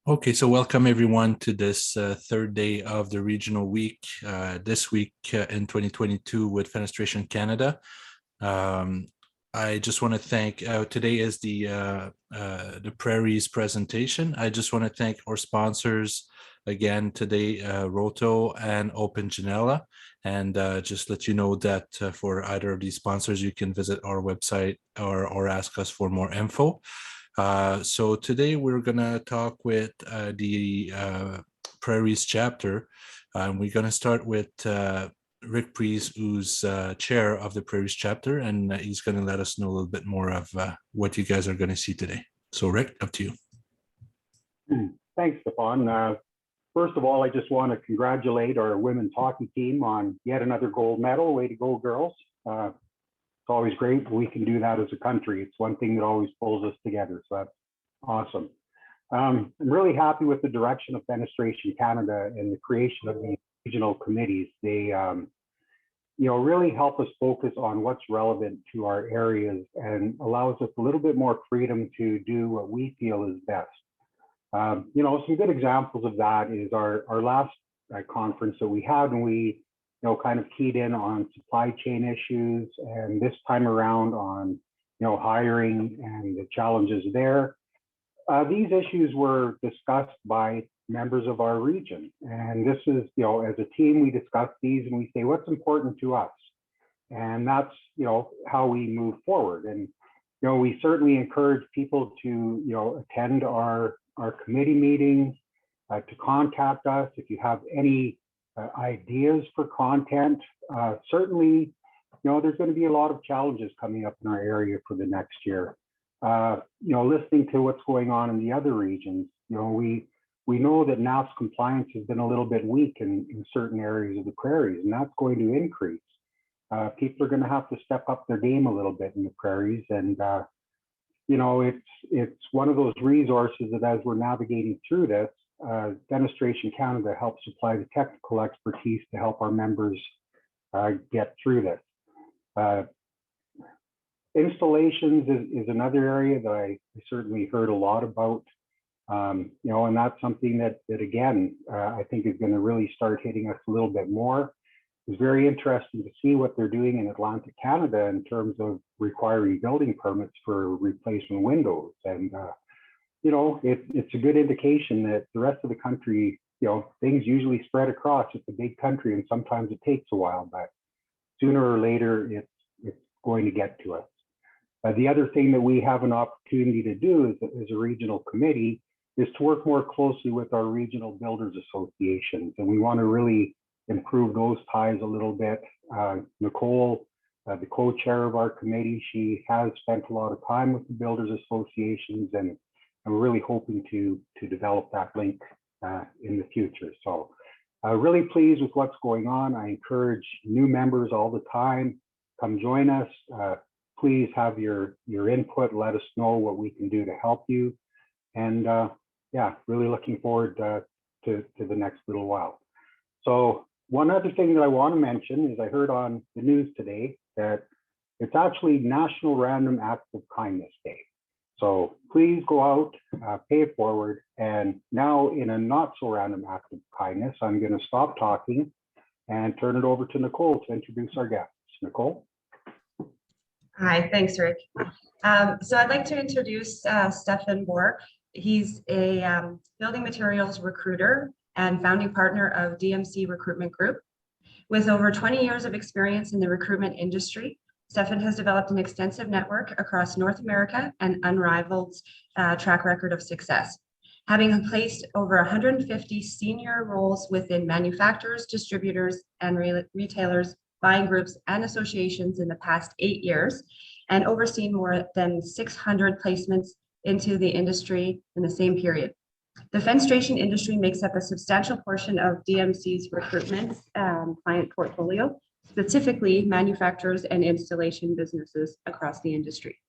Okay, so welcome everyone to this third day of the regional week. This week in 2022 with Fenestration Canada. I just want to thank. Today is the Prairies presentation. I just want to thank our sponsors again today, Roto and Open Janela, and just let you know that for either of these sponsors, you can visit our website or ask us for more info. So today we're going to talk with the Prairies chapter. We're going to start with Rick Pries, who's chair of the Prairies chapter, and he's going to let us know a little bit more of what you guys are going to see today. So Rick, up to you. Thanks, Stefan. First of all, I just want to congratulate our women's hockey team on yet another gold medal. Way to go, girls. It's always great we can do that as a country. It's one thing that always pulls us together, so that's awesome. I'm really happy with the direction of Fenestration Canada and the creation of the regional committees. They really help us focus on what's relevant to our areas and allows us a little bit more freedom to do what we feel is best. Some good examples of that is our last conference that we had, and we kind of keyed in on supply chain issues, and this time around on, hiring and the challenges there. These issues were discussed by members of our region. And this is, as a team, we discuss these and we say, what's important to us? And that's, how we move forward. And, we certainly encourage people to, attend our committee meetings, to contact us if you have any ideas for content. Certainly, there's going to be a lot of challenges coming up in our area for the next year. Listening to what's going on in the other regions, we know that NAF's compliance has been a little bit weak in certain areas of the Prairies, and that's going to increase. People are going to have to step up their game a little bit in the Prairies, and it's one of those resources that as we're navigating through this, Fenestration Canada helps supply the technical expertise to help our members get through this. Installations is another area that I certainly heard a lot about, and that's something that again, I think is going to really start hitting us a little bit more. It's very interesting to see what they're doing in Atlantic Canada in terms of requiring building permits for replacement windows. And it's a good indication that the rest of the country, things usually spread across. It's a big country, and sometimes it takes a while, but sooner or later, it's going to get to us. The other thing that we have an opportunity to do as a regional committee is to work more closely with our regional builders associations, and we want to really improve those ties a little bit. Nicole, the co-chair of our committee, she has spent a lot of time with the builders associations, and I'm really hoping to develop that link in the future. So really pleased with what's going on. I encourage new members all the time, come join us. Please have your input. Let us know what we can do to help you. And really looking forward to the next little while. So one other thing that I want to mention is I heard on the news today that it's actually National Random Acts of Kindness Day. So please go out, pay it forward. And now in a not so random act of kindness, I'm going to stop talking and turn it over to Nicole to introduce our guests. Nicole? Hi, thanks, Rick. So I'd like to introduce Stefan Bohr. He's a building materials recruiter and founding partner of DMC Recruitment Group. With over 20 years of experience in the recruitment industry, Stefan has developed an extensive network across North America and unrivaled track record of success, having placed over 150 senior roles within manufacturers, distributors, and retailers, buying groups, and associations in the past 8 years, and overseen more than 600 placements into the industry in the same period. The fenestration industry makes up a substantial portion of DMC's recruitment client portfolio, specifically manufacturers and installation businesses across the industry.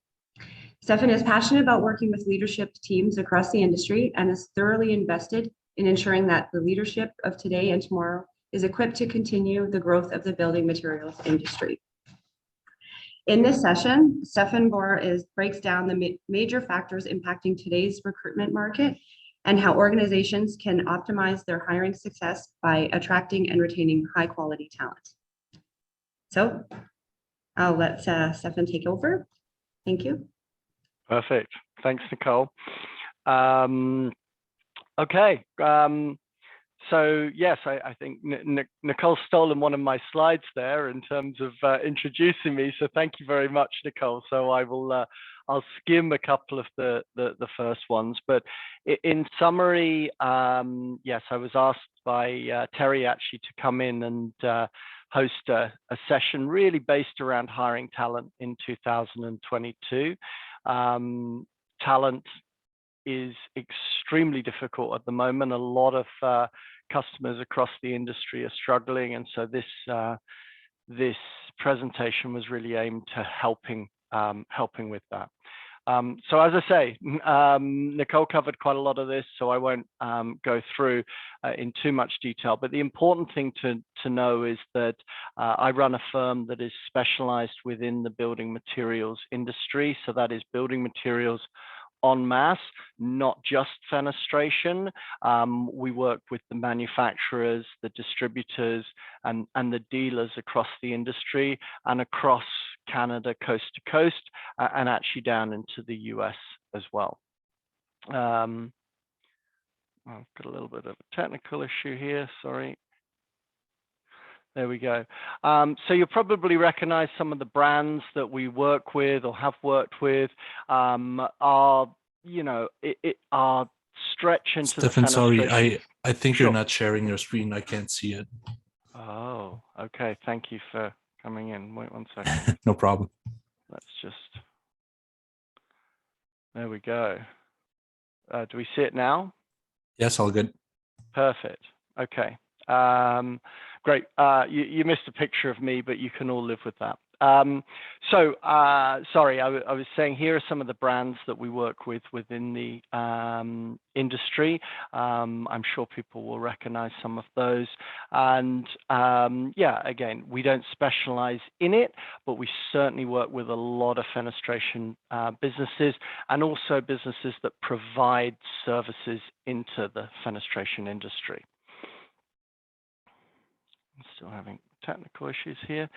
Stefan is passionate about working with leadership teams across the industry and is thoroughly invested in ensuring that the leadership of today and tomorrow is equipped to continue the growth of the building materials industry. In this session, Stefan Bohr breaks down the major factors impacting today's recruitment market and how organizations can optimize their hiring success by attracting and retaining high quality talent. So I'll let Stefan take over. Thank you. Perfect. Thanks, Nicole. Okay. So yes, I think Nicole's stolen one of my slides there in terms of introducing me. So thank you very much, Nicole. So I'll skim a couple of the first ones. But in summary, yes, I was asked by Terry actually to come in and host a session really based around hiring talent in 2022. Talent is extremely difficult at the moment. A lot of customers across the industry are struggling, and so this presentation was really aimed to helping with that. So as I say, Nicole covered quite a lot of this, so I won't go through in too much detail. But the important thing to know is that I run a firm that is specialized within the building materials industry. So that is building materials en masse, not just fenestration. We work with the manufacturers, the distributors, and the dealers across the industry and across Canada, coast to coast, and actually down into the US as well. I've got a little bit of a technical issue here, sorry. There we go. So you'll probably recognize some of the brands that we work with or have worked with. Are stretch into Stefan, the sorry, fenestration. I think Sure. you're not sharing your screen. I can't see it. Oh, okay. Thank you for coming in. Wait 1 second. No problem. Let's just, there we go. Do we see it now? Yes, all good. Perfect. Okay. Great. You missed a picture of me, but you can all live with that. Sorry, I was saying here are some of the brands that we work with within the industry. I'm sure people will recognize some of those. And yeah, again, we don't specialize in it, but we certainly work with a lot of fenestration businesses and also businesses that provide services into the fenestration industry. I'm still having technical issues here.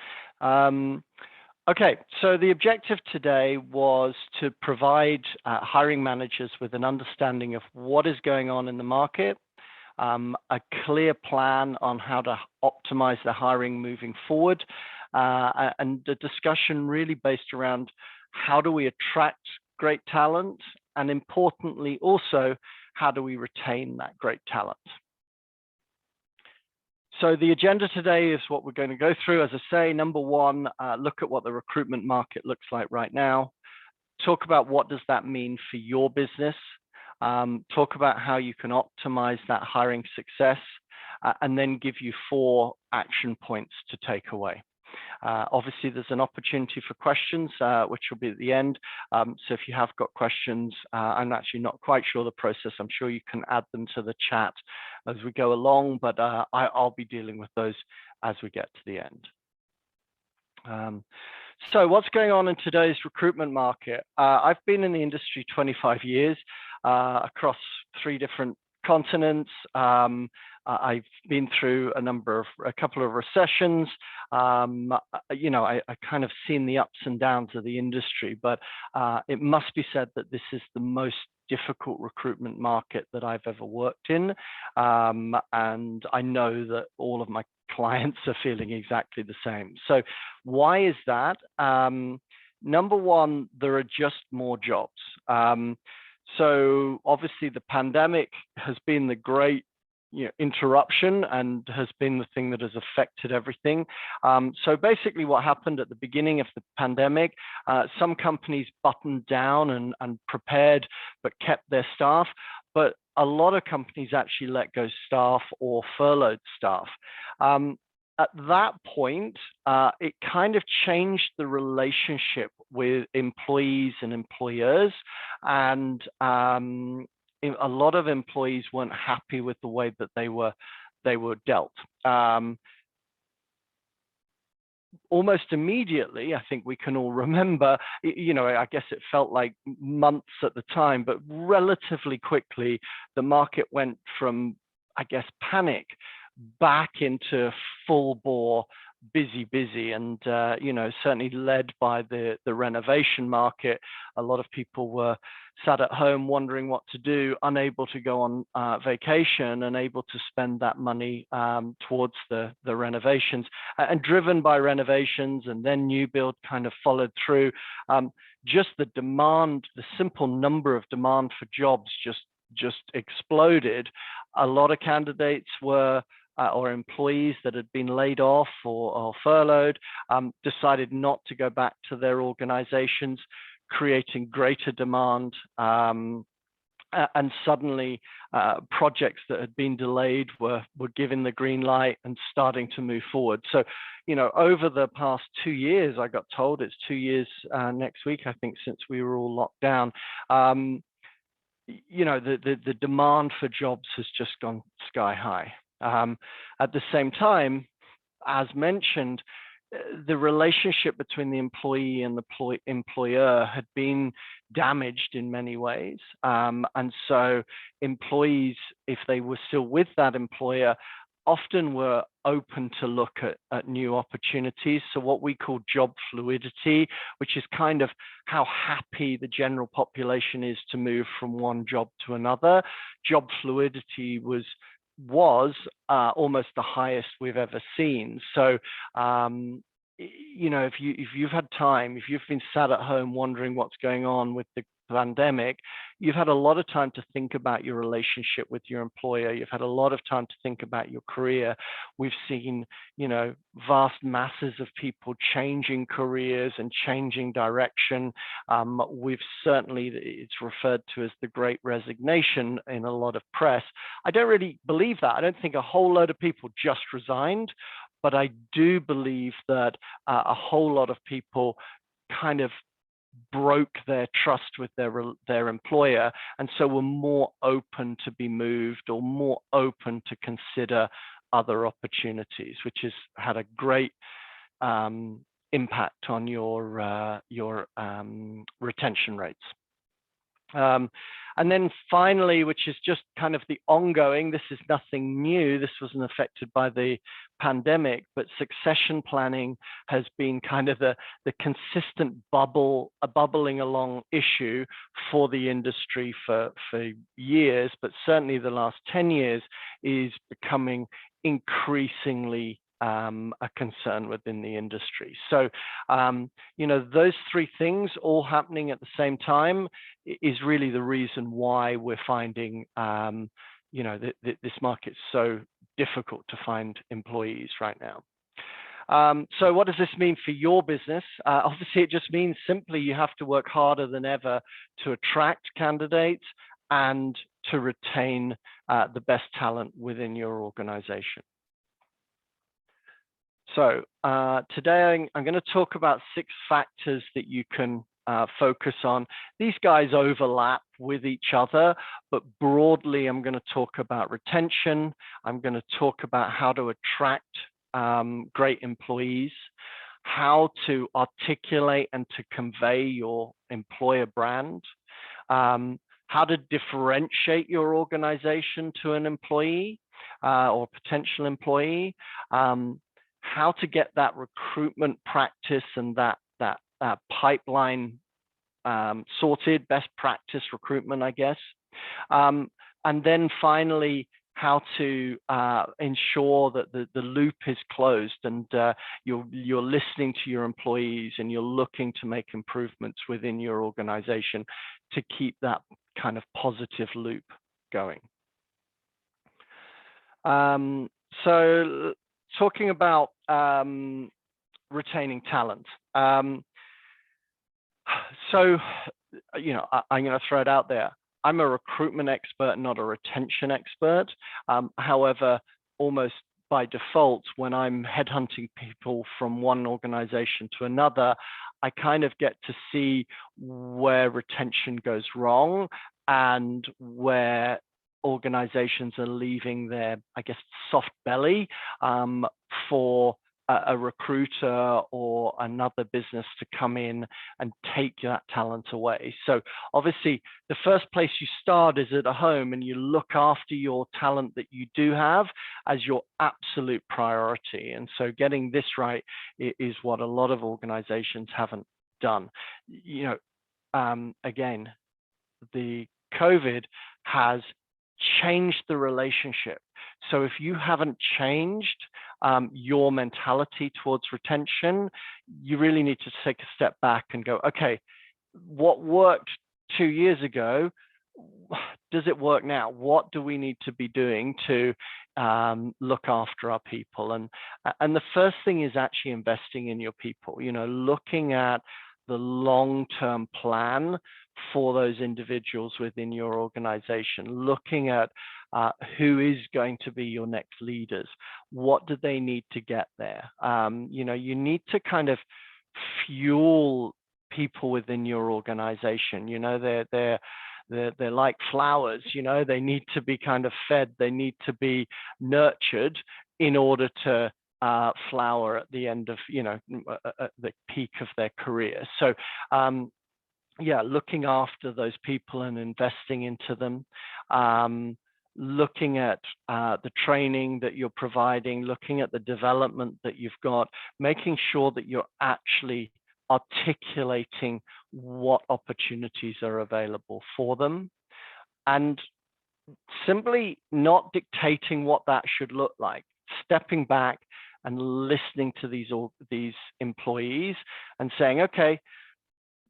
Okay, so the objective today was to provide hiring managers with an understanding of what is going on in the market, a clear plan on how to optimize the hiring moving forward, and a discussion really based around how do we attract great talent, and importantly also, how do we retain that great talent. So the agenda today is what we're going to go through. As I say, number one, look at what the recruitment market looks like right now. Talk about what does that mean for your business. Talk about how you can optimize that hiring success, and then give you 4 action points to take away. Obviously, there's an opportunity for questions, which will be at the end. So if you have got questions, I'm actually not quite sure the process. I'm sure you can add them to the chat as we go along, but I'll be dealing with those as we get to the end. So what's going on in today's recruitment market? I've been in the industry 25 years across 3 different continents. I've been through a couple of recessions. You know, I kind of seen the ups and downs of the industry, but it must be said that this is the most difficult recruitment market that I've ever worked in. And I know that all of my clients are feeling exactly the same. So why is that? Number one, there are just more jobs. So obviously the pandemic has been the great interruption and has been the thing that has affected everything. So basically what happened at the beginning of the pandemic, some companies buttoned down and prepared but kept their staff, but a lot of companies actually let go staff or furloughed staff. At that point, it kind of changed the relationship with employees and employers, and a lot of employees weren't happy with the way that they were dealt. almost immediately, I think we can all remember, you know, I guess it felt like months at the time, but relatively quickly, the market went from, I guess, panic back into full bore busy, and you know, certainly led by the renovation market. A lot of people were sat at home wondering what to do, unable to go on vacation, and able to spend that money towards the renovations, and driven by renovations, and then new build kind of followed through. Just the demand, the simple number of demand for jobs just exploded. A lot of candidates were or employees that had been laid off or furloughed decided not to go back to their organizations, creating greater demand. And suddenly projects that had been delayed were given the green light and starting to move forward. So, you know, over the past 2 years, I got told it's 2 years next week, I think, since we were all locked down. You know, the demand for jobs has just gone sky high. At the same time, as mentioned, the relationship between the employee and the employer had been damaged in many ways. And so employees, if they were still with that employer, often were open to look at new opportunities. So what we call job fluidity, which is kind of how happy the general population is to move from one job to another. Job fluidity was almost the highest we've ever seen. So, you know, if you've had time, if you've been sat at home wondering what's going on with the pandemic, you've had a lot of time to think about your relationship with your employer. You've had a lot of time to think about your career. We've seen, you know, vast masses of people changing careers and changing direction. We've certainly, it's referred to as the Great Resignation in a lot of press. I don't really believe that. I don't think a whole load of people just resigned, but I do believe that a whole lot of people kind of broke their trust with their employer, and so were more open to be moved or more open to consider other opportunities, which has had a great impact on your retention rates. And then finally, which is just kind of the ongoing, this is nothing new, this wasn't affected by the pandemic, but succession planning has been kind of the consistent bubbling along issue for the industry for years, but certainly the last 10 years is becoming increasingly a concern within the industry. So, you know, those three things all happening at the same time is really the reason why we're finding, you know, this market's so difficult to find employees right now. So what does this mean for your business? Obviously, it just means simply you have to work harder than ever to attract candidates and to retain the best talent within your organization. So today I'm going to talk about 6 factors that you can focus on. These guys overlap with each other, but broadly I'm going to talk about retention. I'm going to talk about how to attract great employees, how to articulate and to convey your employer brand, how to differentiate your organization to an employee or potential employee, how to get that recruitment practice and that pipeline sorted, best practice recruitment, I guess. And then finally, how to ensure that the loop is closed and you're listening to your employees and you're looking to make improvements within your organization to keep that kind of positive loop going. So talking about retaining talent. So, you know, I'm going to throw it out there. I'm a recruitment expert, not a retention expert. However, almost by default, when I'm headhunting people from one organization to another, I kind of get to see where retention goes wrong and where organizations are leaving their, I guess, soft belly for a recruiter or another business to come in and take that talent away. So obviously the first place you start is at a home, and you look after your talent that you do have as your absolute priority. And so getting this right is what a lot of organizations haven't done. You know, again, the COVID has changed the relationship. So if you haven't changed your mentality towards retention, you really need to take a step back and go, okay, what worked 2 years ago, does it work now? What do we need to be doing to look after our people? And the first thing is actually investing in your people, you know, looking at the long-term plan for those individuals within your organization, looking at who is going to be your next leaders, what do they need to get there? You know, you need to kind of fuel people within your organization. You know, they're like flowers, you know, they need to be kind of fed, they need to be nurtured in order to flower at the end of, you know, at the peak of their career. So yeah, looking after those people and investing into them, looking at the training that you're providing, looking at the development that you've got, making sure that you're actually articulating what opportunities are available for them, and simply not dictating what that should look like, stepping back and listening to these employees and saying, okay,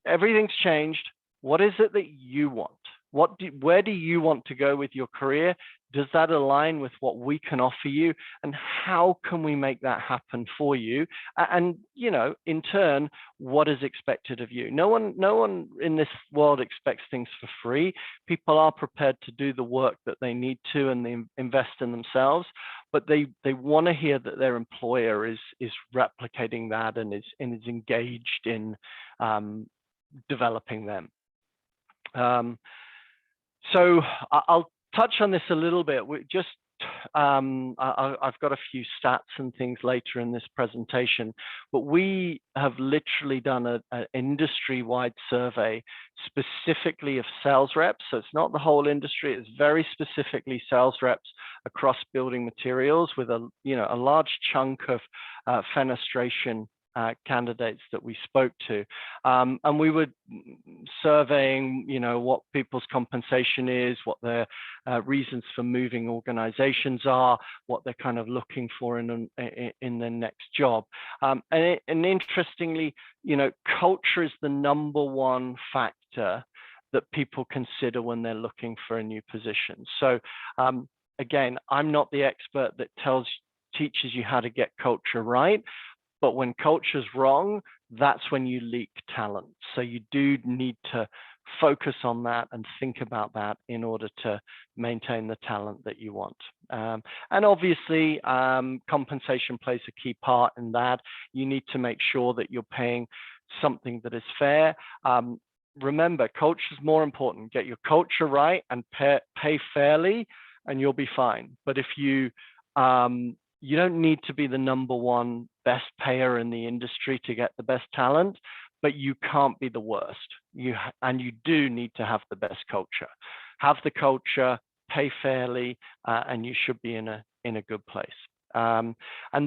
everything's changed. What is it that you want? Where do you want to go with your career? Does that align with what we can offer you? And how can we make that happen for you? And, you know, in turn, what is expected of you? No one in this world expects things for free. People are prepared to do the work that they need to, and they invest in themselves, but they want to hear that their employer is replicating that and is engaged in developing them. So I'll touch on this a little bit. I've got a few stats and things later in this presentation, but we have literally done an industry-wide survey specifically of sales reps. So it's not the whole industry, it's very specifically sales reps across building materials, with a large chunk of fenestration candidates that we spoke to, and we were surveying, you know, what people's compensation is, what their reasons for moving organizations are, what they're kind of looking for in their next job. And interestingly, you know, culture is the #1 factor that people consider when they're looking for a new position. So again, I'm not the expert that teaches you how to get culture right. But when culture's wrong, that's when you leak talent. So you do need to focus on that and think about that in order to maintain the talent that you want. And obviously, compensation plays a key part in that. You need to make sure that you're paying something that is fair. Remember, culture is more important. Get your culture right and pay fairly, and you'll be fine. But if you don't need to be the #1 best payer in the industry to get the best talent, but you can't be the worst. And you do need to have the best culture. Have the culture, pay fairly, and you should be in a good place. And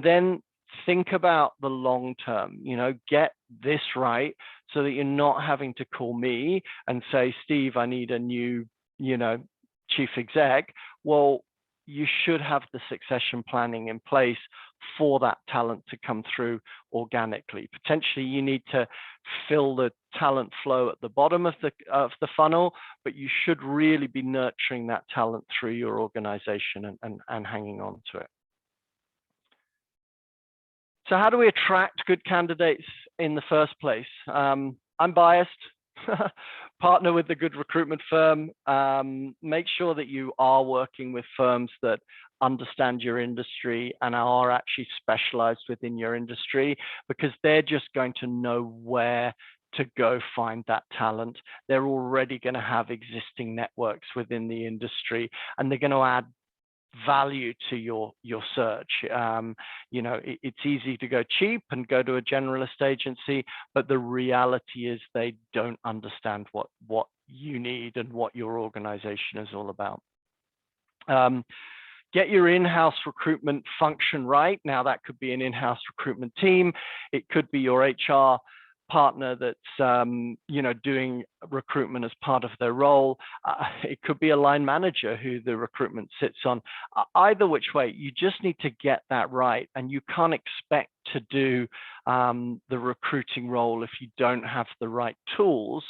then think about the long term. You know, get this right so that you're not having to call me and say, Steve, I need a new, you know, chief exec. Well, you should have the succession planning in place for that talent to come through organically. Potentially, you need to fill the talent flow at the bottom of the funnel, but you should really be nurturing that talent through your organization and hanging on to it. So how do we attract good candidates in the first place? I'm biased. Partner with a good recruitment firm. Make sure that you are working with firms that understand your industry and are actually specialized within your industry, because they're just going to know where to go find that talent. They're already going to have existing networks within the industry, and they're going to add value to your search. You know, it's easy to go cheap and go to a generalist agency, but the reality is they don't understand what you need and what your organization is all about. Get your in-house recruitment function right. Now that could be an in-house recruitment team. It could be your HR partner that's you know, doing recruitment as part of their role. It could be a line manager who the recruitment sits on. Either which way, you just need to get that right, and you can't expect to do the recruiting role if you don't have the right tools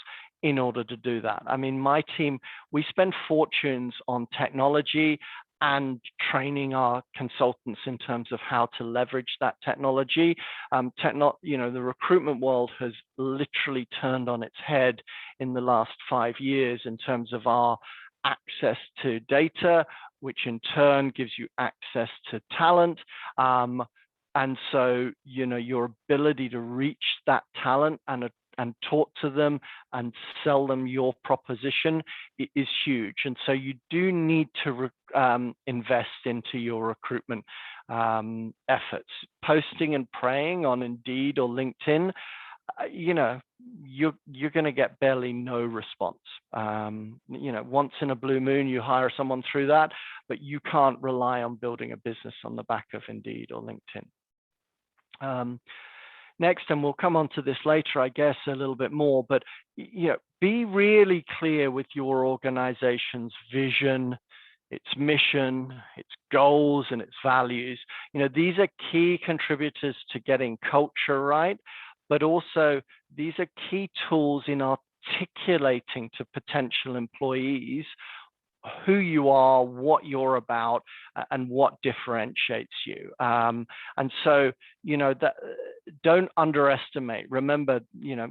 in order to do that. I mean, my team, we spend fortunes on technology and training our consultants in terms of how to leverage that technology. You know, the recruitment world has literally turned on its head in the last 5 years in terms of our access to data, which in turn gives you access to talent. And so, you know, your ability to reach that talent and talk to them and sell them your proposition is huge. And so you do need to invest into your recruitment efforts. Posting and praying on Indeed or LinkedIn, you know, you're going to get barely no response. You know, once in a blue moon, you hire someone through that, but you can't rely on building a business on the back of Indeed or LinkedIn. Next, and we'll come on to this later, I guess, a little bit more, but you know, be really clear with your organization's vision, its mission, its goals, and its values. You know, these are key contributors to getting culture right, but also these are key tools in articulating to potential employees who you are, what you're about, and what differentiates you. And so, you know, that don't underestimate. Remember, you know,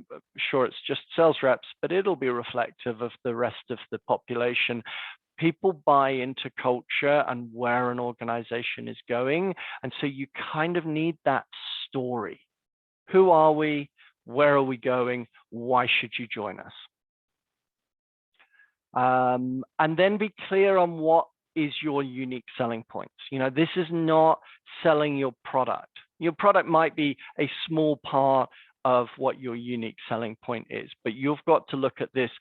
sure, it's just sales reps, but it'll be reflective of the rest of the population. People buy into culture and where an organization is going. And so you kind of need that story. Who are we? Where are we going? Why should you join us? And then be clear on what is your unique selling points. You know, this is not selling your product. Your product might be a small part of what your unique selling point is, but you've got to look at this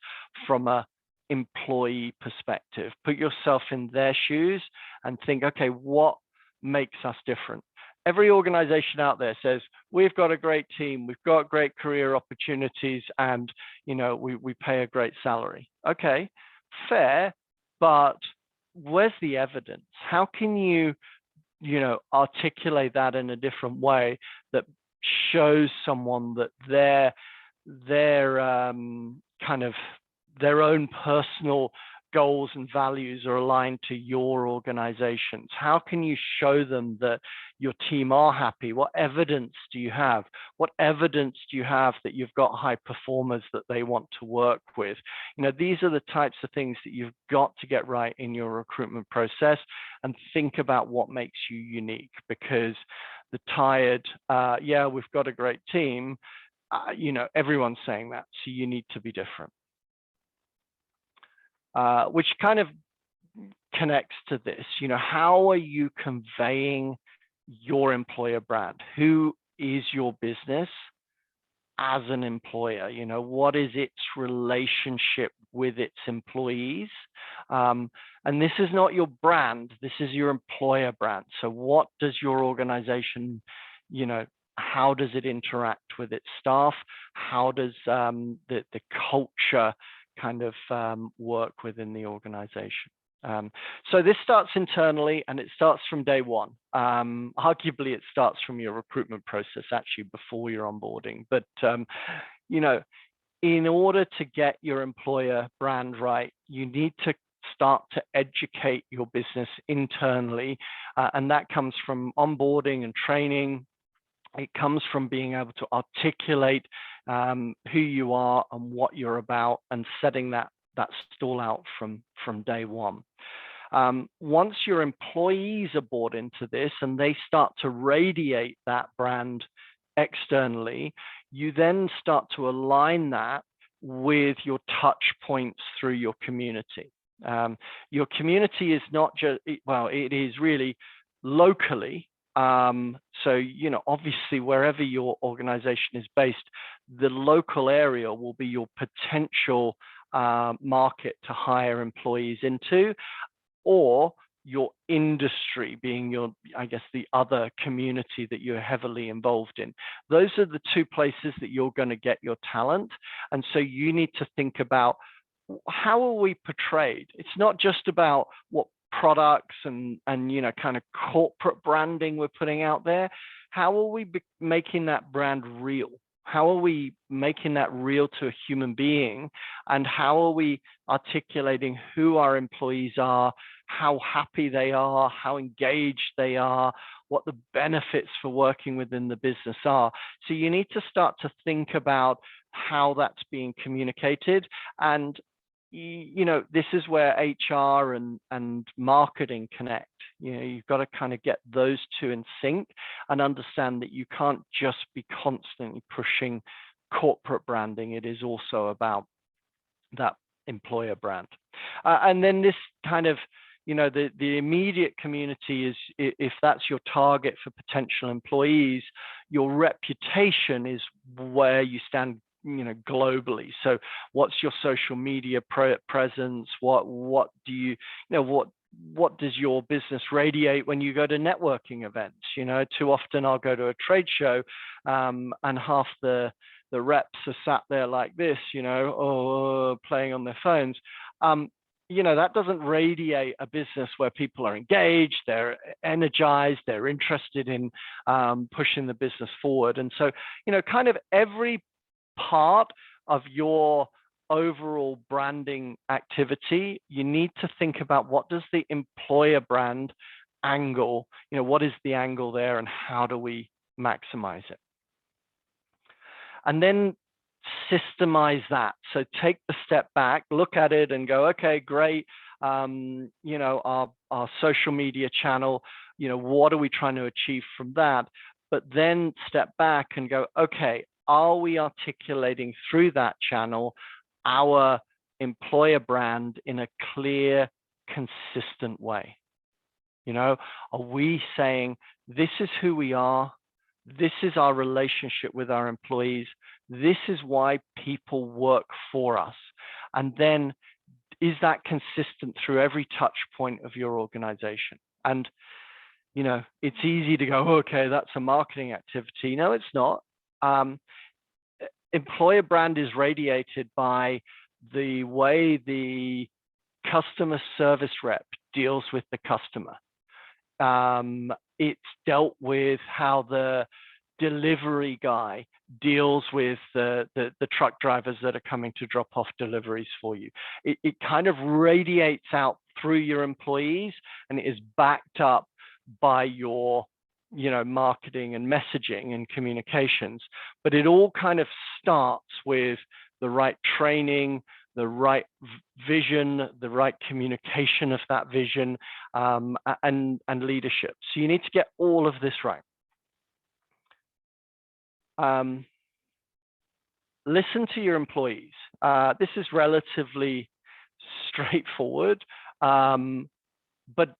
from a employee perspective. Put yourself in their shoes and think, okay, what makes us different? Every organization out there says, we've got a great team, we've got great career opportunities, and you know, we pay a great salary. Okay, fair, but where's the evidence? How can you know, articulate that in a different way that shows someone that their kind of their own personal goals and values are aligned to your organizations? How can you show them that your team are happy? What evidence do you have? What evidence do you have that you've got high performers that they want to work with? You know, these are the types of things that you've got to get right in your recruitment process, and think about what makes you unique, because the tired, yeah, we've got a great team, you know, everyone's saying that, so you need to be different. Which kind of connects to this, you know, how are you conveying your employer brand? Who is your business as an employer? You know, what is its relationship with its employees? And this is not your brand, this is your employer brand. So what does your organization, you know, how does it interact with its staff? How does the culture kind of work within the organization? So this starts internally, and it starts from day one. Arguably, it starts from your recruitment process, actually, before your onboarding. But you know, in order to get your employer brand right, you need to start to educate your business internally, and that comes from onboarding and training. It comes from being able to articulate who you are and what you're about, and setting that stall out from day one. Once your employees are bought into this and they start to radiate that brand externally, you then start to align that with your touch points through your community. Your community is not just, well, it is really locally. So, you know, obviously wherever your organization is based, the local area will be your potential market to hire employees into, or your industry being your, I guess, the other community that you're heavily involved in. Those are the two places that you're going to get your talent. And so you need to think about, how are we portrayed? It's not just about what products and you know, kind of corporate branding we're putting out there. How are we making that brand real? How are we making that real to a human being? And how are we articulating who our employees are, how happy they are, how engaged they are, what the benefits for working within the business are? So you need to start to think about how that's being communicated. And you know, this is where HR and marketing connect. You know, you've got to kind of get those two in sync and understand that you can't just be constantly pushing corporate branding. It is also about that employer brand. And then this kind of, you know, the immediate community is, if that's your target for potential employees, your reputation is where you stand, you know, globally. So what's your social media presence? What do you know, what does your business radiate when you go to networking events? You know, too often I'll go to a trade show and half the reps are sat there like this, you know, or playing on their phones. You know, that doesn't radiate a business where people are engaged, they're energized, they're interested in pushing the business forward. And so, you know, kind of every part of your overall branding activity, you need to think about, what does the employer brand angle, you know, what is the angle there and how do we maximize it? And then systemize that. So take the step back, look at it and go, okay, great. You know, our social media channel, you know, what are we trying to achieve from that? But then step back and go, okay, are we articulating through that channel our employer brand in a clear, consistent way? You know, are we saying, this is who we are, this is our relationship with our employees, this is why people work for us? And then is that consistent through every touch point of your organization? And, you know, it's easy to go, okay, that's a marketing activity. No, it's not. Employer brand is radiated by the way the customer service rep deals with the customer. It's dealt with how the delivery guy deals with the truck drivers that are coming to drop off deliveries for you. It kind of radiates out through your employees, and it is backed up by your, you know, marketing and messaging and communications. But it all kind of starts with the right training, the right vision, the right communication of that vision, and leadership. So you need to get all of this right. Listen to your employees. This is relatively straightforward, but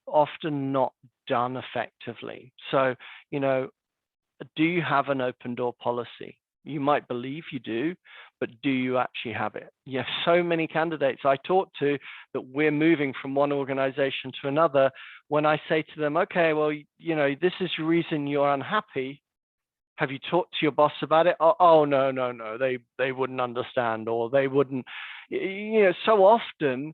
often not done effectively. So, you know, do you have an open door policy? You might believe you do, but do you actually have it? You have so many candidates I talk to that we're moving from one organization to another. When I say to them, okay, well, you know, this is the reason you're unhappy. Have you talked to your boss about it? Oh, no, they wouldn't understand, or they wouldn't, you know, so often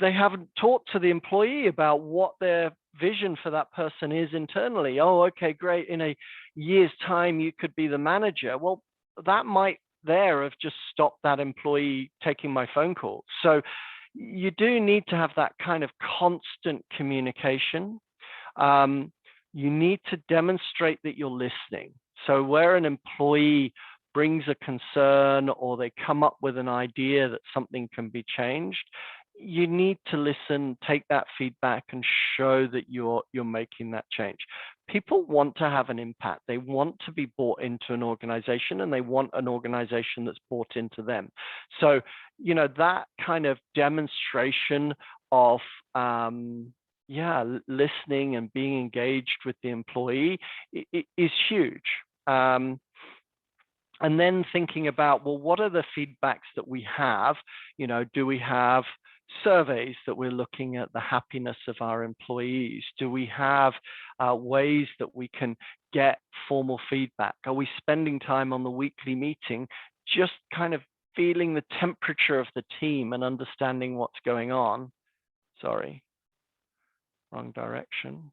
they haven't talked to the employee about what their vision for that person is internally. Oh, okay, great. In a year's time, you could be the manager. Well, that might there have just stopped that employee taking my phone call. So you do need to have that kind of constant communication. You need to demonstrate that you're listening. So where an employee brings a concern or they come up with an idea that something can be changed, you need to listen, take that feedback, and show that you're making that change. People want to have an impact. They want to be bought into an organization, and they want an organization that's bought into them. So, you know, that kind of demonstration of listening and being engaged with the employee is huge. And then thinking about, well, what are the feedbacks that we have? You know, do we have surveys that we're looking at the happiness of our employees? Do we have ways that we can get formal feedback? Are we spending time on the weekly meeting just kind of feeling the temperature of the team and understanding what's going on? Sorry, wrong direction.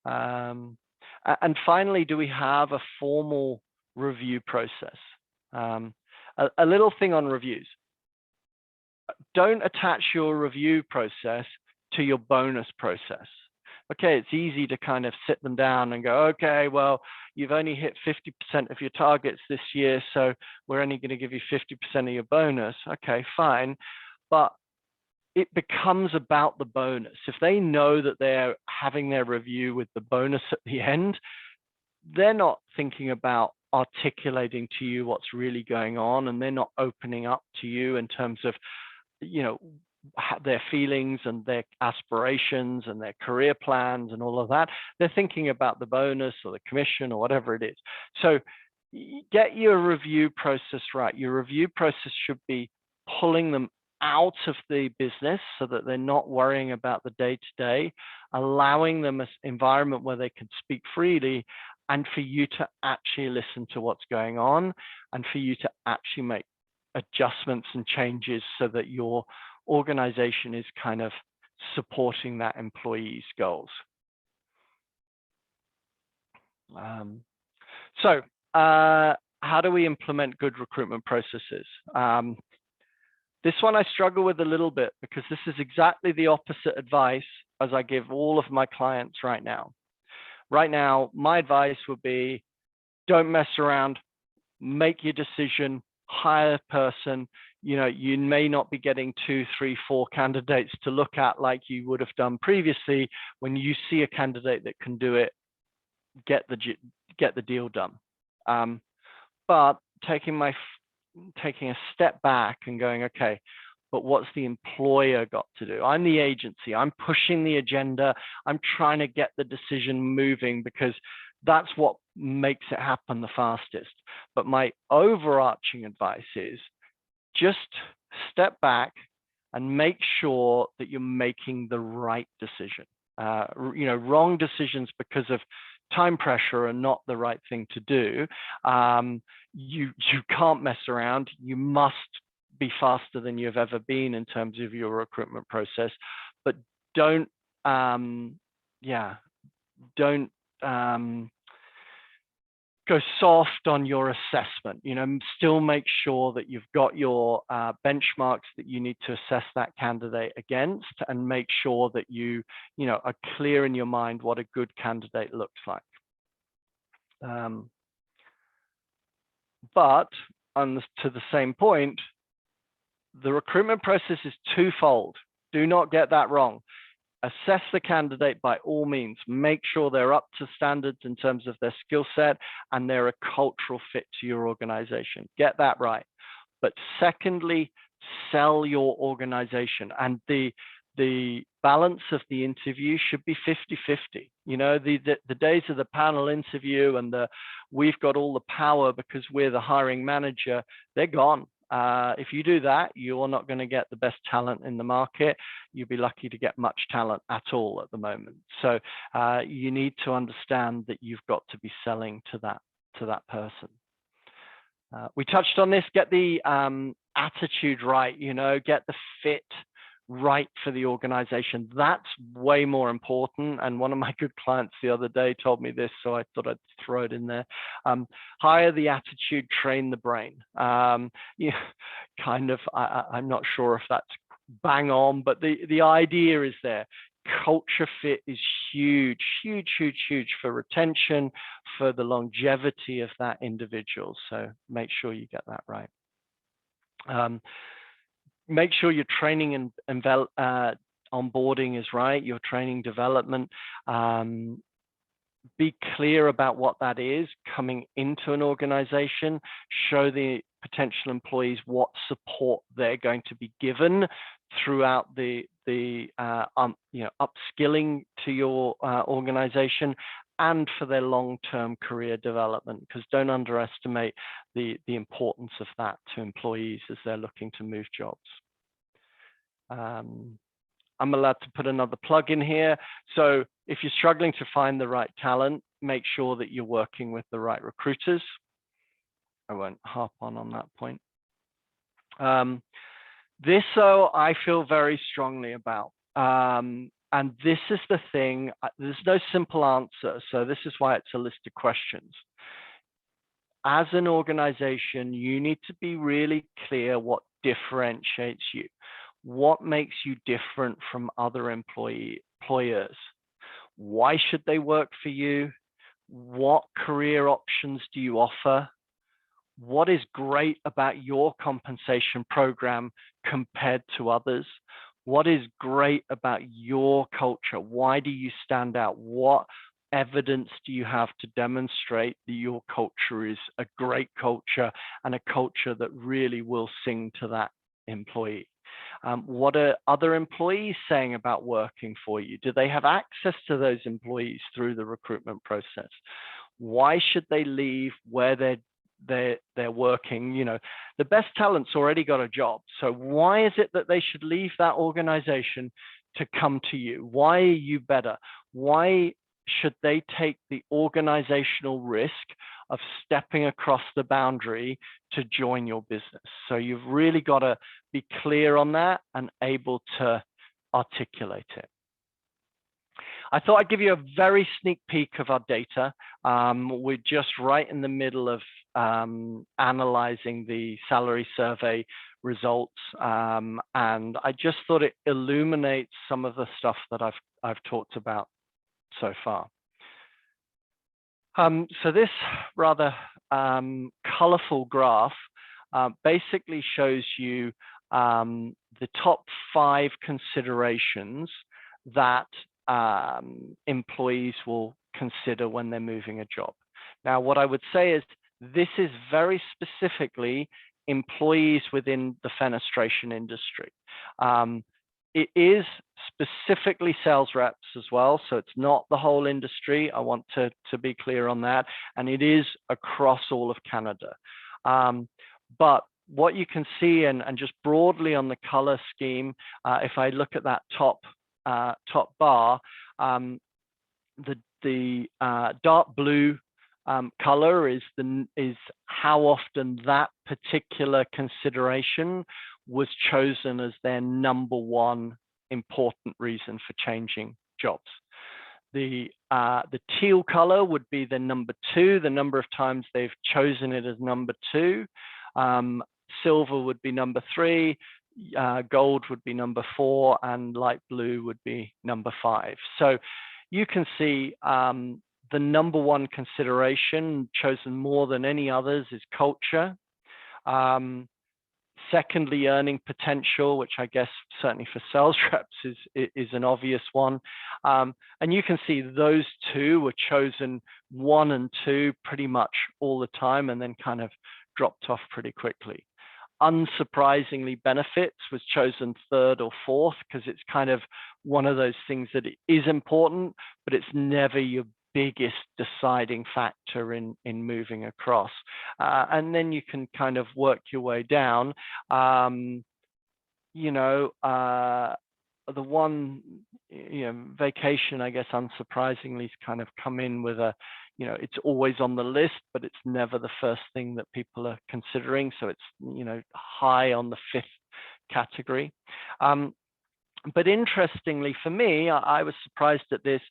And finally, do we have a formal review process? A little thing on reviews. Don't attach your review process to your bonus process. Okay, it's easy to kind of sit them down and go, okay, well, you've only hit 50% of your targets this year, so we're only going to give you 50% of your bonus. Okay, fine. But it becomes about the bonus. If they know that they're having their review with the bonus at the end, they're not thinking about articulating to you what's really going on, and they're not opening up to you in terms of, you know, their feelings and their aspirations and their career plans and all of that. They're thinking about the bonus or the commission or whatever it is. So get your review process right. Your review process should be pulling them out of the business so that they're not worrying about the day-to-day, allowing them an environment where they can speak freely, and for you to actually listen to what's going on, and for you to actually make adjustments and changes so that your organization is kind of supporting that employee's goals. How do we implement good recruitment processes? This one I struggle with a little bit, because this is exactly the opposite advice as I give all of my clients right now. Right now, my advice would be, don't mess around, make your decision, hire a person. You know, you may not be getting 2, 3, 4 candidates to look at like you would have done previously. When you see a candidate that can do it, get the deal done. But taking a step back and going, okay, but what's the employer got to do? I'm the agency. I'm pushing the agenda. I'm trying to get the decision moving, because that's what makes it happen the fastest. But my overarching advice is just step back and make sure that you're making the right decision. You know, wrong decisions because of time pressure are not the right thing to do. You can't mess around. You must be faster than you've ever been in terms of your recruitment process, but don't go soft on your assessment. You know, still make sure that you've got your benchmarks that you need to assess that candidate against, and make sure that you know, are clear in your mind what a good candidate looks like. But to the same point, the recruitment process is twofold. Do not get that wrong. Assess the candidate by all means. Make sure they're up to standards in terms of their skill set and they're a cultural fit to your organization. Get that right. But secondly, sell your organization, and the balance of the interview should be 50-50. You know, the days of the panel interview and we've got all the power because we're the hiring manager, they're gone. If you do that, you're not going to get the best talent in the market. You'll be lucky to get much talent at all at the moment. So you need to understand that you've got to be selling to that person. We touched on this. Get the attitude right. You know, get the fit right for the organization. That's way more important. And one of my good clients the other day told me this, so I thought I'd throw it in there. Hire the attitude, train the brain. Yeah, kind of, I'm not sure if that's bang on, but the idea is there. Culture fit is huge, huge, huge, huge for retention, for the longevity of that individual. So make sure you get that right. make sure your training and onboarding is right, your training development. Be clear about what that is coming into an organization. Show the potential employees what support they're going to be given throughout the upskilling to your organization and for their long-term career development, because don't underestimate the importance of that to employees as they're looking to move jobs. I'm allowed to put another plug in here. So if you're struggling to find the right talent, make sure that you're working with the right recruiters. I won't harp on that point. This, though, I feel very strongly about. And this is the thing, there's no simple answer. So this is why it's a list of questions. As an organization, you need to be really clear what differentiates you. What makes you different from other employers? Why should they work for you? What career options do you offer? What is great about your compensation program compared to others? What is great about your culture? Why do you stand out? What evidence do you have to demonstrate that your culture is a great culture and a culture that really will sing to that employee? What are other employees saying about working for you? Do they have access to those employees through the recruitment process? Why should they leave where they're working? You know, the best talent's already got a job. So why is it that they should leave that organization to come to you? Why are you better? Why should they take the organizational risk of stepping across the boundary to join your business? So you've really got to be clear on that and able to articulate it. I thought I'd give you a very sneak peek of our data. We're just right in the middle of analyzing the salary survey results, and I just thought it illuminates some of the stuff that I've talked about so far. So this rather colorful graph basically shows you the top 5 considerations that employees will consider when they're moving a job. Now, what I would say is this is very specifically employees within the fenestration industry. It is specifically sales reps as well, so it's not the whole industry. I want to be clear on that, and it is across all of Canada. But what you can see, and just broadly on the color scheme, if I look at that top bar, the dark blue color is how often that particular consideration was chosen as their #1 important reason for changing jobs. The teal color would be the #2, the number of times they've chosen it as #2. Silver would be #3, gold would be #4, and light blue would be #5. So you can see the #1 consideration chosen more than any others is culture. Secondly, earning potential, which I guess certainly for sales reps is an obvious one. And you can see those two were chosen 1 and 2 pretty much all the time, and then kind of dropped off pretty quickly. Unsurprisingly, benefits was chosen 3rd or 4th, because it's kind of one of those things that it is important, but it's never your biggest deciding factor in moving across. And then you can kind of work your way down. You know, the one, vacation, I guess, unsurprisingly, has kind of come in with a, it's always on the list, but it's never the first thing that people are considering. So it's, high on the 5th category. But interestingly for me, I was surprised at this.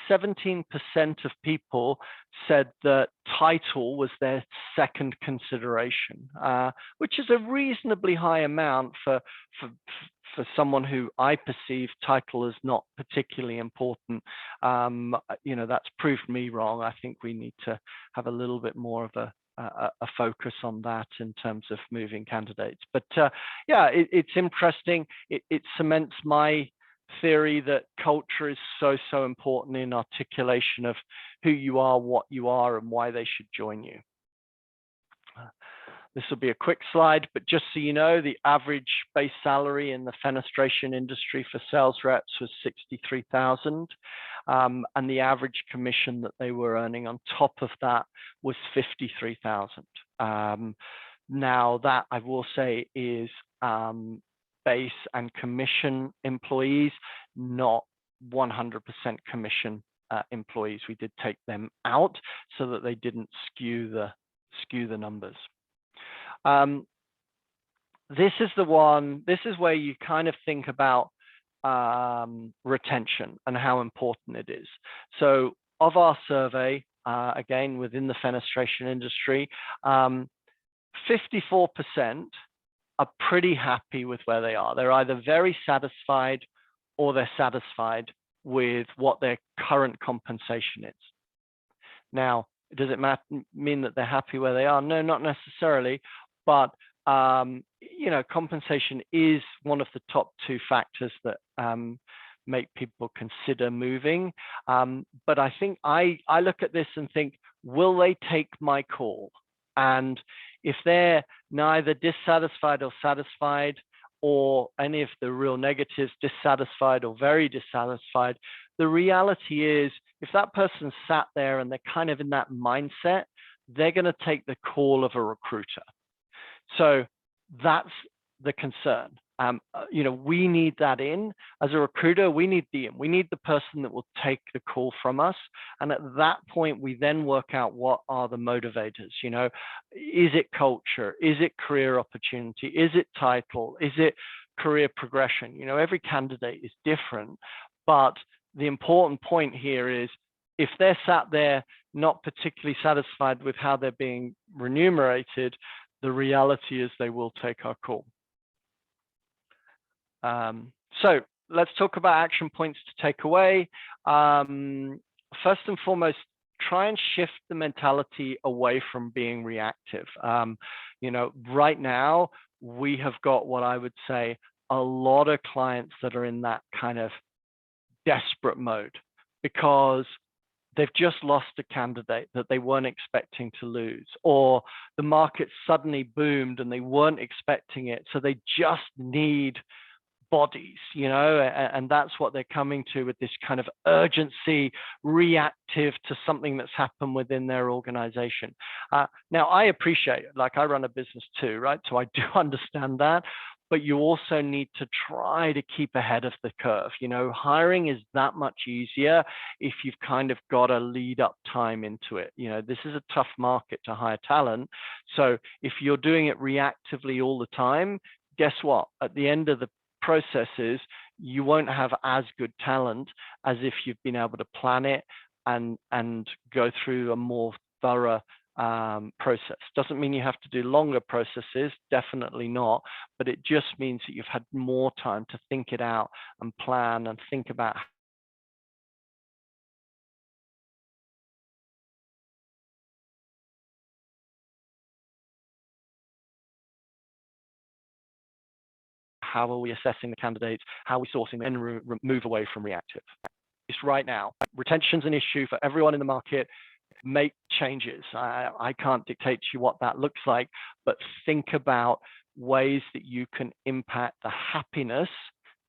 17% of people said that title was their second consideration, which is a reasonably high amount for someone who I perceive title as not particularly important. That's proved me wrong. I think we need to have a little bit more of a focus on that in terms of moving candidates. But yeah, it's interesting. It cements my theory that culture is so important in articulation of who you are, what you are, and why they should join you. This will be a quick slide, but just so you know, the average base salary in the fenestration industry for sales reps was $63,000, and the average commission that they were earning on top of that was $53,000. Now that, I will say, is base and commission employees, not 100% commission employees. We did take them out so that they didn't skew the numbers. This is the one, this is where you kind of think about retention and how important it is. So of our survey, again, within the fenestration industry, 54% are pretty happy with where they are. They're either very satisfied or they're satisfied with what their current compensation is. Now, does it mean that they're happy where they are? No, not necessarily. But you know, compensation is one of the top 2 factors that make people consider moving. But I think I look at this and think, will they take my call? And if they're neither dissatisfied or satisfied, or any of the real negatives, dissatisfied or very dissatisfied, the reality is, if that person sat there and they're kind of in that mindset, they're going to take the call of a recruiter. So that's the concern. You know, we need that in as a recruiter. We need the person that will take the call from us. And at that point, we then work out what are the motivators. You know, is it culture? Is it career opportunity? Is it title? Is it career progression? You know, every candidate is different. But the important point here is, if they're sat there not particularly satisfied with how they're being remunerated, the reality is they will take our call. So let's talk about action points to take away. First and foremost, try and shift the mentality away from being reactive. You know, right now, we have got what I would say a lot of clients that are in that kind of desperate mode because they've just lost a candidate that they weren't expecting to lose, or the market suddenly boomed and they weren't expecting it. So they just need bodies, you know, and that's what they're coming to with this kind of urgency, reactive to something that's happened within their organization. Now, I appreciate it. Like, I run a business too, right? So I do understand that. But you also need to try to keep ahead of the curve. You know, hiring is that much easier if you've kind of got a lead up time into it. You know, this is a tough market to hire talent. So if you're doing it reactively all the time, guess what? At the end of the processes, you won't have as good talent as if you've been able to plan it and go through a more thorough process. Doesn't mean you have to do longer processes, definitely not, but it just means that you've had more time to think it out and plan and think about how are we assessing the candidates, how are we sourcing them, and move away from reactive. It's right now. Retention's an issue for everyone in the market. Make changes. I can't dictate to you what that looks like, but think about ways that you can impact the happiness,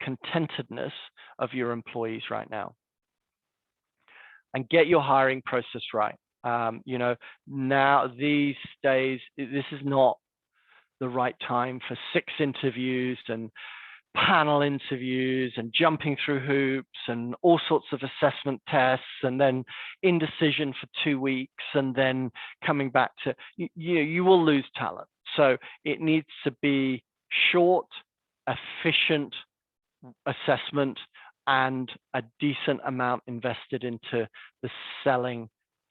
contentedness of your employees right now. And get your hiring process right. You know, now these days, this is not the right time for 6 interviews and panel interviews and jumping through hoops and all sorts of assessment tests and then indecision for 2 weeks and then coming back to, you will lose talent. So it needs to be short, efficient assessment and a decent amount invested into the selling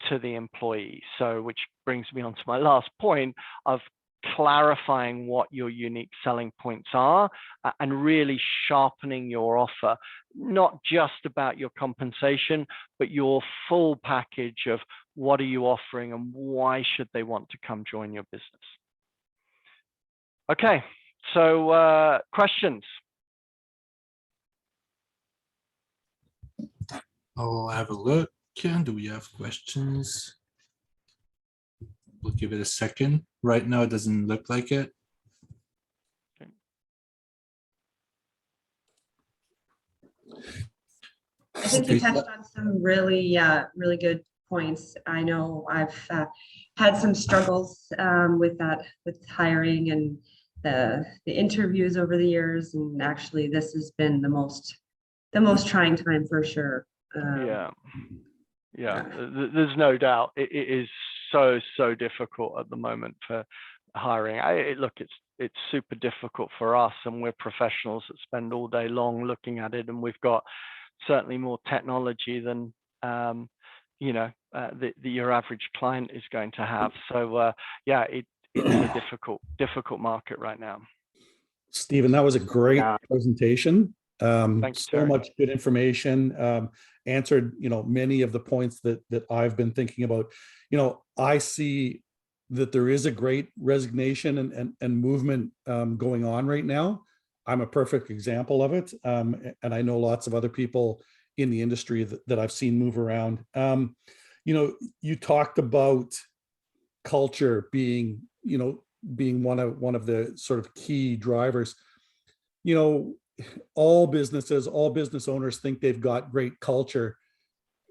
to the employee. So which brings me on to my last point of clarifying what your unique selling points are and really sharpening your offer, not just about your compensation, but your full package of what are you offering, and why should they want to come join your business? Okay, so questions? I'll have a look. Do we have questions? We'll give it a second. Right now, it doesn't look like it. I think you touched on some really, really good points. I know I've had some struggles with that, with hiring and the interviews over the years, and actually, this has been the most trying time for sure. Yeah, there's no doubt. It is so difficult at the moment for hiring. Look, it's super difficult for us, and we're professionals that spend all day long looking at it, and we've got certainly more technology than your average client is going to have. So yeah, it is a difficult market right now. Stephen, that was a great presentation. Thanks, so Terry. much good information. Answered, many of the points that I've been thinking about. I see that there is a great resignation and movement going on right now. I'm a perfect example of it. And I know lots of other people in the industry that I've seen move around. You talked about culture being one of the sort of key drivers. All business owners think they've got great culture.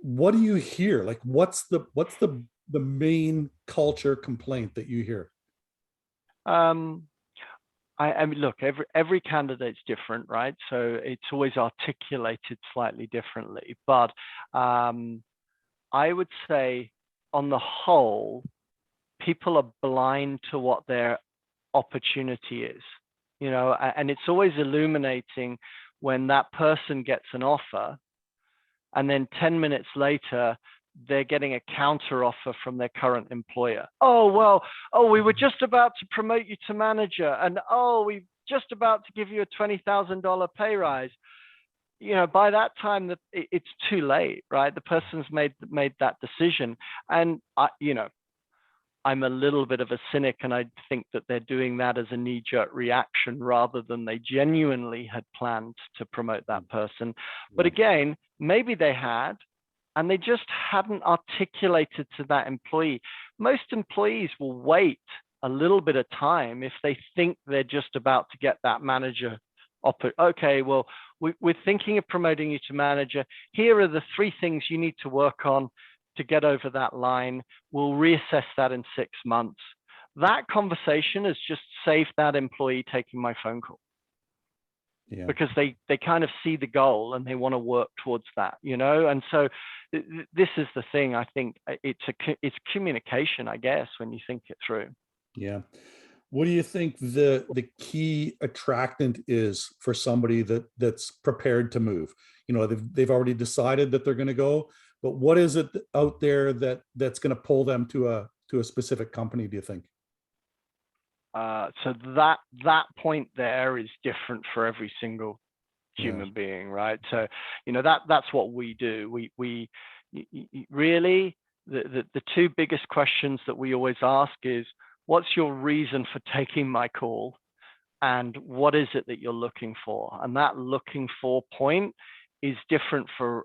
What do you hear? Like, what's the main culture complaint that you hear? I mean, look, every candidate's different, right? So it's always articulated slightly differently. But I would say, on the whole, people are blind to what their opportunity is, and it's always illuminating when that person gets an offer, and then 10 minutes later, they're getting a counter offer from their current employer. We were just about to promote you to manager, and we're just about to give you a $20,000 pay rise. By that time, it's too late, right? The person's made that decision, and I'm a little bit of a cynic, and I think that they're doing that as a knee-jerk reaction rather than they genuinely had planned to promote that person. But again, maybe they had, and they just hadn't articulated to that employee. Most employees will wait a little bit of time if they think they're just about to get that manager offer. Okay, well, we're thinking of promoting you to manager. Here are the 3 things you need to work on to get over that line. We'll reassess that in 6 months. That conversation has just saved that employee taking my phone call. Yeah. Because they kind of see the goal and they want to work towards that, and so this is the thing. I think it's communication, I guess, when you think it through. Yeah. What do you think the key attractant is for somebody that's prepared to move? They've already decided that they're going to go, but what is it out there that's going to pull them to a specific company, do you think? So that point there is different for every single human being, right? So that's what we do. We really, the 2 biggest questions that we always ask is, what's your reason for taking my call, and what is it that you're looking for? And that looking for point is different for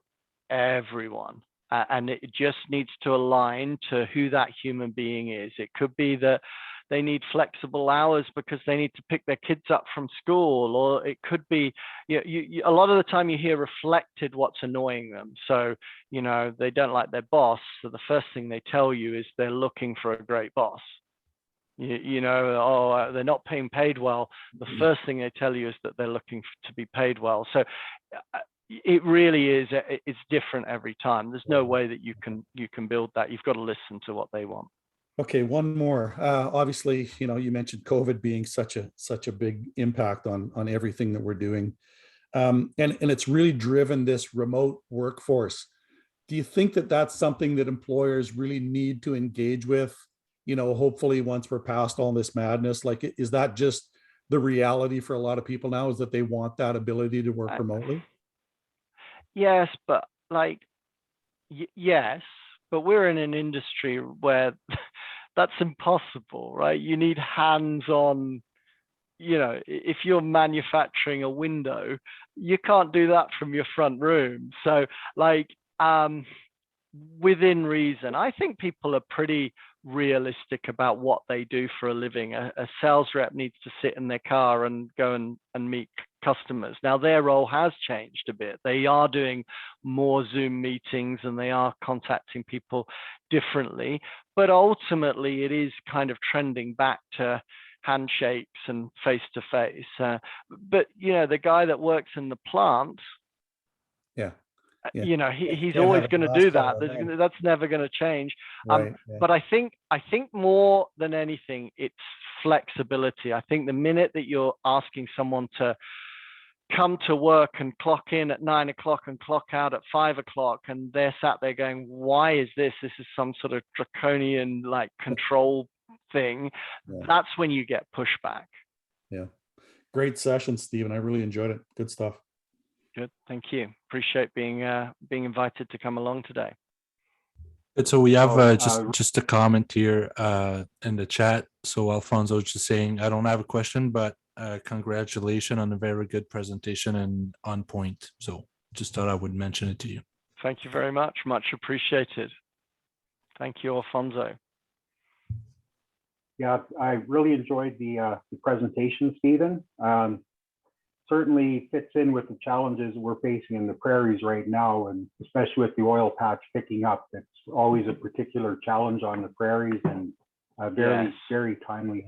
everyone, and it just needs to align to who that human being is. It could be that they need flexible hours because they need to pick their kids up from school, or it could be, a lot of the time you hear reflected what's annoying them. So, they don't like their boss. So the first thing they tell you is they're looking for a great boss. They're not being paid well. The first thing they tell you is that they're looking to be paid well. So it really is, it's different every time. There's no way that you can build that. You've got to listen to what they want. Okay, one more. Obviously, you mentioned COVID being such a big impact on everything that we're doing, and it's really driven this remote workforce. Do you think that that's something that employers really need to engage with? Hopefully, once we're past all this madness, like, is that just the reality for a lot of people now? Is that they want that ability to work remotely? Yes, but yes, but we're in an industry where that's impossible, right? You need hands-on. You know, if you're manufacturing a window, you can't do that from your front room. So like, within reason, I think people are pretty realistic about what they do for a living. A sales rep needs to sit in their car and go and meet customers. Now their role has changed a bit. They are doing more Zoom meetings and they are contacting people differently, but ultimately it is kind of trending back to handshakes and face to face. But you know, the guy that works in the plant, Yeah. Yeah. you know, he's Can't always have a going to glass do jar that. at home. That's never going to change. Right. Yeah. But I think more than anything, it's flexibility. I think the minute that you're asking someone to come to work and clock in at 9 o'clock and clock out at 5 o'clock, and they're sat there going, why is this? This is some sort of draconian like control thing. Yeah. That's when you get pushback. Yeah. Great session, Stephen. I really enjoyed it. Good stuff. Good. Thank you. Appreciate being invited to come along today. Good. So we have Oh, just a comment here in the chat. So Alfonso is just saying, I don't have a question, but congratulations on a very good presentation and on point. So just thought I would mention it to you. Thank you very much. Much appreciated. Thank you, Alfonso. Yeah, I really enjoyed the presentation, Stephen. Certainly fits in with the challenges we're facing in the prairies right now, and especially with the oil patch picking up. It's always a particular challenge on the prairies, and very, Yes. very timely.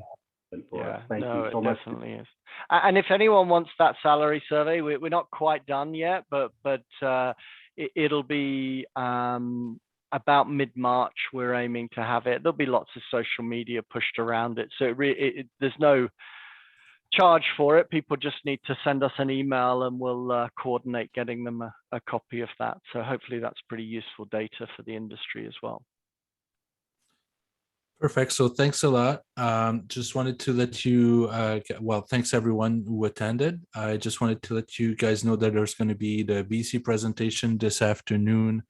For us. Thank you so much. Definitely is. And if anyone wants that salary survey, we're not quite done yet, but it'll be about mid-March. We're aiming to have it. There'll be lots of social media pushed around it, so there's no charge for it. People just need to send us an email and we'll coordinate getting them a copy of that. So hopefully that's pretty useful data for the industry as well. Perfect. So thanks a lot. Just wanted to let you, well, thanks everyone who attended. I just wanted to let you guys know that there's going to be the BC presentation this afternoon.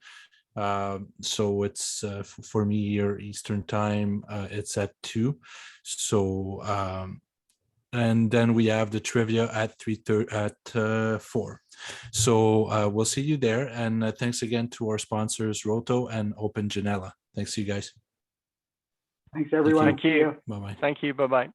So it's for me here Eastern time, it's at 2. So, and then we have the trivia at 3:30 at 4. So we'll see you there. And thanks again to our sponsors, Roto and Open Janela. Thanks, you guys. Thanks, everyone. Thank you. Bye-bye. Thank you. Bye-bye.